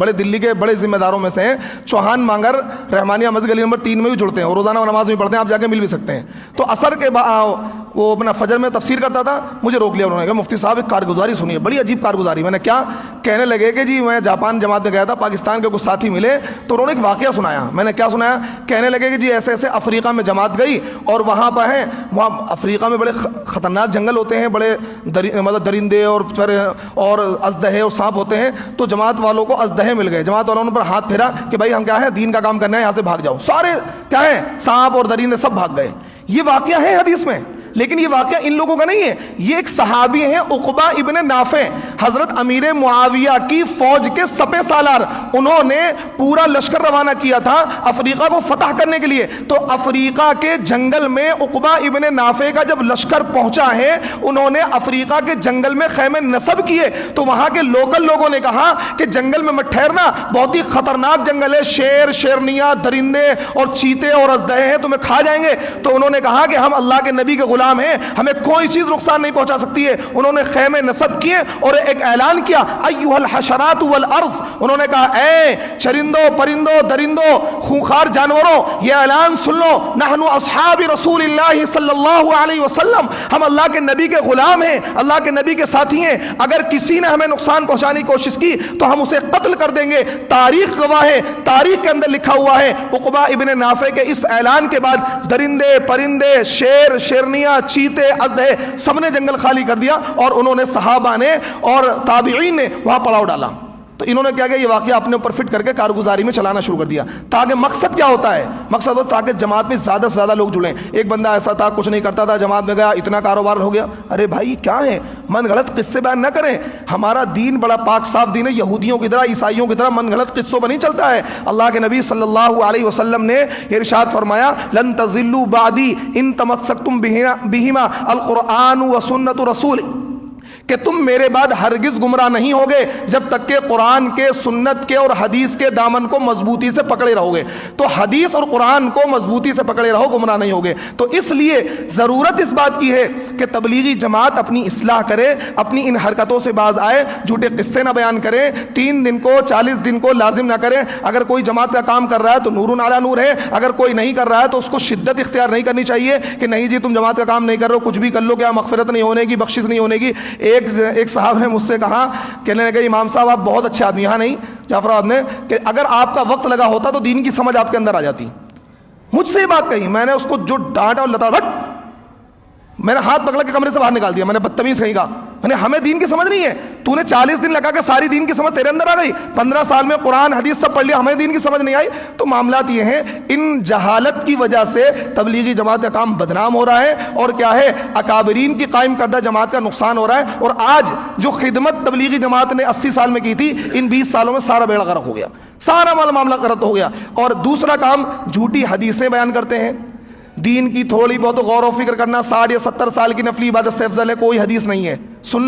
بڑے دلی کے بڑے ذمہ داروں میں سے ہیں, چوہان مانگر رحمانیہ مسجد گلی نمبر 3 میں بھی جڑتے ہیں اور روزانہ نماز میں پڑھتے ہیں, آپ جا کے مل بھی سکتے ہیں. تو عصر کے وہ اپنا فجر میں تفسیر کرتا تھا, مجھے روک لیا انہوں نے کہا مفتی صاحب ایک کارگزاری سنیے, بڑی عجیب کارگزاری. میں نے کیا؟ کہنے لگے کہ جی میں جاپان جماعت میں گیا تھا, پاکستان کے کچھ ساتھی ملے تو انہوں نے ایک واقعہ سنایا. میں نے کیا سنایا؟ کہنے لگے کہ جی ایسے ایسے افریقہ میں جماعت گئی اور وہاں پہ ہیں, وہاں افریقہ میں بڑے خطرناک جنگل ہوتے ہیں, بڑے مطلب درندے اور اژدہے اور سانپ ہوتے ہیں. تو جماعت والوں کو اژدہے مل گئے, جماعت والوں نے پر ہاتھ پھیرا کہ بھائی ہم کیا ہے دین کا کام کرنا ہے, یہاں سے بھاگ جاؤ. سارے کیا ہے سانپ اور درندے سب بھاگ گئے. یہ واقعہ ہے حدیث میں, لیکن یہ واقعہ ان لوگوں کا نہیں ہے. یہ ایک صحابی ہیں عقبہ ابن نافع, حضرت امیر معاویہ کی فوج کے سپہ سالار. انہوں نے پورا لشکر روانہ کیا تھا افریقہ کو فتح کرنے کے لیے. تو افریقہ کے جنگل میں عقبہ ابن نافع کا جب لشکر پہنچا ہے, انہوں نے افریقہ کے جنگل میں خیمے نصب کیے. تو وہاں کے لوکل لوگوں نے کہا کہ جنگل میں مت ٹھہرنا, بہت ہی خطرناک جنگل ہے, شیر شیرنیاں درندے اور چیتے اور اژدہے ہیں, تمہیں کھا جائیں گے. تو انہوں نے کہا کہ ہم اللہ کے نبی کے غلام ہیں, ہمیں کوئی چیز نقصان نہیں پہنچا سکتی ہے. انہوں نے خیمے نصب کیے اور ایک اعلان کیا, ایھا الحشرات والارض. انہوں نے کہا اے چرندوں پرندوں درندوں خونخوار جانوروں, یہ اعلان سن لو, نحن اصحاب رسول اللہ صلی اللہ علیہ وسلم, ہم اللہ کے نبی کے غلام ہیں, اللہ کے نبی کے ساتھی ہیں. اگر کسی نے ہمیں نقصان پہنچانے کی کوشش کی تو ہم اسے قتل کر دیں گے. تاریخ گواہ ہے, تاریخ کے اندر لکھا ہوا ہے. عقبہ ابن نافع کے اس اعلان کے بعد درندے پرندے شیر شیرنیاں چیتے اژدہے سب نے جنگل خالی کر دیا اور انہوں نے صحابہ نے اور تابعین نے وہاں پڑاؤ ڈالا. تو انہوں نے کیا کیا, یہ واقعہ اپنے اوپر فٹ کر کے کارگزاری میں چلانا شروع کر دیا. تاکہ مقصد کیا ہوتا ہے, مقصد ہو تاکہ جماعت میں زیادہ سے زیادہ لوگ جڑیں. ایک بندہ ایسا تھا کچھ نہیں کرتا تھا, جماعت میں گیا اتنا کاروبار ہو گیا. ارے بھائی کیا ہے, من گھڑت قصے بیان نہ کریں. ہمارا دین بڑا پاک صاف دین ہے, یہودیوں کی طرح عیسائیوں کی طرح من گھڑت قصوں پر نہیں چلتا ہے. اللہ کے نبی صلی اللہ علیہ وسلم نے یہ ارشاد فرمایا, لن تضلوا بعدی ان تمسکتم بہما القرآن و سنت رسول, کہ تم میرے بعد ہرگز گمراہ نہیں ہوگے جب تک کہ قرآن کے سنت کے اور حدیث کے دامن کو مضبوطی سے پکڑے رہو گے. تو حدیث اور قرآن کو مضبوطی سے پکڑے رہو, گمراہ نہیں ہوگے. تو اس لیے ضرورت اس بات کی ہے کہ تبلیغی جماعت اپنی اصلاح کرے, اپنی ان حرکتوں سے باز آئے, جھوٹے قصے نہ بیان کرے, 3 دن کو 40 دن کو لازم نہ کرے. اگر کوئی جماعت کا کام کر رہا ہے تو نور علی نور ہے, اگر کوئی نہیں کر رہا ہے تو اس کو شدت اختیار نہیں کرنی چاہیے کہ نہیں جی تم جماعت کا کام نہیں کر رہے ہو, کچھ بھی کر لو, کیا مغفرت نہیں ہونے کی, بخشش نہیں ہونے کی. ایک صاحب نے مجھ سے کہا, کہنے لگے امام صاحب آپ بہت اچھے آدمی, یہاں نہیں جعفر آباد میں, کہ اگر آپ کا وقت لگا ہوتا تو دین کی سمجھ آپ کے اندر آ جاتی. مجھ سے یہ بات کہی, میں نے اس کو جو ڈانٹا اور لتا, میں نے ہاتھ پکڑ کے کمرے سے باہر نکال دیا. میں نے بدتمیز کہیں گا, میں نے ہمیں دین کی سمجھ نہیں ہے, تو نے 40 دن لگا کے ساری دین کی سمجھ تیرے اندر آ گئی, 15 سال میں قرآن حدیث سب پڑھ لیا, ہمیں دین کی سمجھ نہیں آئی. تو معاملات یہ ہیں, ان جہالت کی وجہ سے تبلیغی جماعت کا کام بدنام ہو رہا ہے, اور کیا ہے اکابرین کی قائم کردہ جماعت کا نقصان ہو رہا ہے. اور آج جو خدمت تبلیغی جماعت نے 80 سال میں کی تھی, ان 20 سالوں میں سارا بیڑا غرق ہو گیا, سارا معاملہ غلط ہو گیا. اور دوسرا کام, جھوٹی حدیثیں بیان کرتے ہیں. دین کی تھوڑی بہت غور و فکر کرنا 60 یا 70 سال کی نفلی عبادت سے افضل ہے, کوئی حدیث نہیں ہے. سن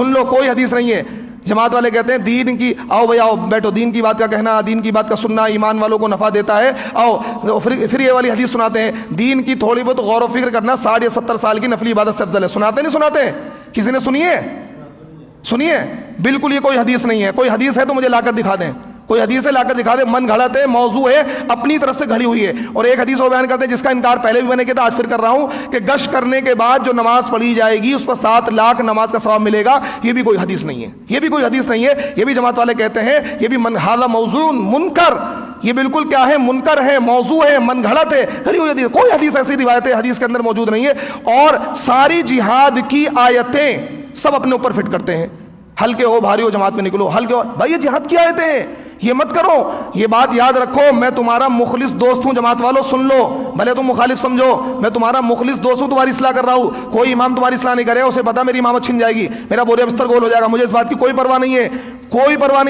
لو کوئی حدیث نہیں ہے. جماعت والے کہتے ہیں دین کی, آؤ بھائی آؤ بیٹھو, دین کی بات کا کہنا, دین کی بات کا سننا ایمان والوں کو نفع دیتا ہے, آؤ. پھر یہ والی حدیث سناتے ہیں, دین کی تھوڑی بہت غور و فکر کرنا 60 یا 70 سال کی نفلی عبادت سے افضل ہے. سناتے نہیں سناتے, کسی نے سنیے, بالکل یہ کوئی حدیث نہیں ہے. کوئی حدیث ہے تو مجھے لا کر دکھا دیں, کوئی حدیث لا کر دکھا دے. من گھڑت ہے, موضوع ہے, اپنی طرف سے گھڑی ہوئی ہے. اور ایک حدیث وہ بیان کرتے ہیں جس کا انکار پہلے بھی میں نے کیا تھا, آج پھر کر رہا ہوں, کہ گشت کرنے کے بعد جو نماز پڑھی جائے گی اس پر 7 لاکھ نماز کا ثواب ملے گا. یہ بھی کوئی حدیث نہیں ہے, یہ بھی جماعت والے کہتے ہیں یہ بھی منحالہ موضوع منکر, یہ بالکل کیا ہے, منکر ہے, موضوع ہے, من گھڑت ہے, گھڑی ہوئی حدیث. کوئی حدیث ایسی روایت حدیث کے اندر موجود نہیں ہے. اور ساری جہاد کی آیتیں سب اپنے اوپر فٹ کرتے ہیں, ہلکے ہو بھاری ہو جماعت میں نکلو, ہلکے ہو بھائی, یہ جہاد کی آیتیں ہیں, یہ مت کرو. یہ بات یاد رکھو, میں تمہارا مخلص دوست ہوں. جماعت والوں سن لو, بھلے تم مخالف سمجھو, میں تمہارا مخلص دوست ہوں, تمہاری اصلاح کر رہا ہوں. کوئی امام تمہاری اصلاح نہیں کرے, اسے پتا میری امامت چھن جائے گی, میرا بوریا بستر گول ہو جائے گا. مجھے اس بات کی کوئی پرواہ نہیں ہے,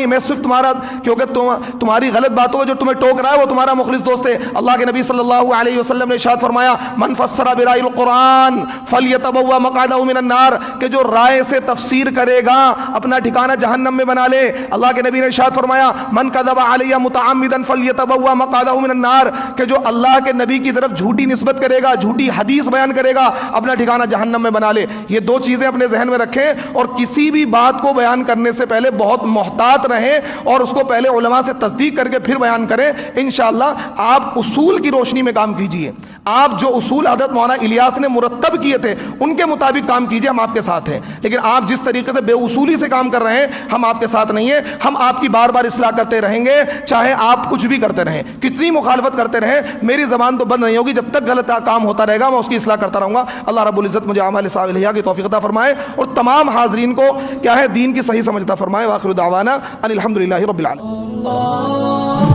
میں صرف تمہارا, کیونکہ تمہاری غلط باتوں جو تمہیں ٹوک رہا ہے وہ تمہارا مخلص دوست ہے. اللہ کے نبی صلی اللہ علیہ وسلم نے ارشاد فرمایا, من فسر برائے القرآن فلیتبوأ مقعدہ من النار, کہ جو رائے سے تفسیر کرے گا اپنا ٹھکانہ جہنم میں بنا لے. اللہ کے نبی نے ارشاد فرمایا, من کذب علی متعمدا فلیتبوأ مقعدہ من النار, کہ جو اللہ کے نبی کی طرف جھوٹی نسبت کرے گا, جھوٹی حدیث بیان کرے گا, اپنا ٹھکانہ جہنم میں بنا لے. یہ 2 چیزیں اپنے ذہن میں رکھیں, اور کسی بھی بات کو بیان کرنے سے پہلے بہت محتاط رہیں اور اس کو پہلے علماء سے تصدیق کر کے پھر بیان کریں انشاءاللہ. آپ اصول کی روشنی میں کام کیجئے. آپ جو اصول حضرت مولانا الیاس نے مرتب کیے تھے ان کے مطابق کام کیجئے, ہم آپ کے ساتھ ہیں. لیکن آپ جس طریقے سے بے اصولی سے کام کر رہے ہیں ہم آپ کے ساتھ نہیں ہیں. ہم آپ کی بار بار اصلاح کرتے رہیں گے چاہے آپ کچھ بھی کرتے رہیں, کتنی مخالفت کرتے رہیں. میری زبان تو بند نہیں ہوگی جب تک غلط کام ہوتا رہے گا, میں اس کی اصلاح کرتا رہوں گا. اللہ رب العزت مجھے اعمال صالحہ کی توفیق عطا فرمائے اور تمام حاضرین کو کیا ہے دین کی صحیح سمجھ عطا فرمائے. وآخر دعوانا ان الحمدللہ رب العالمین.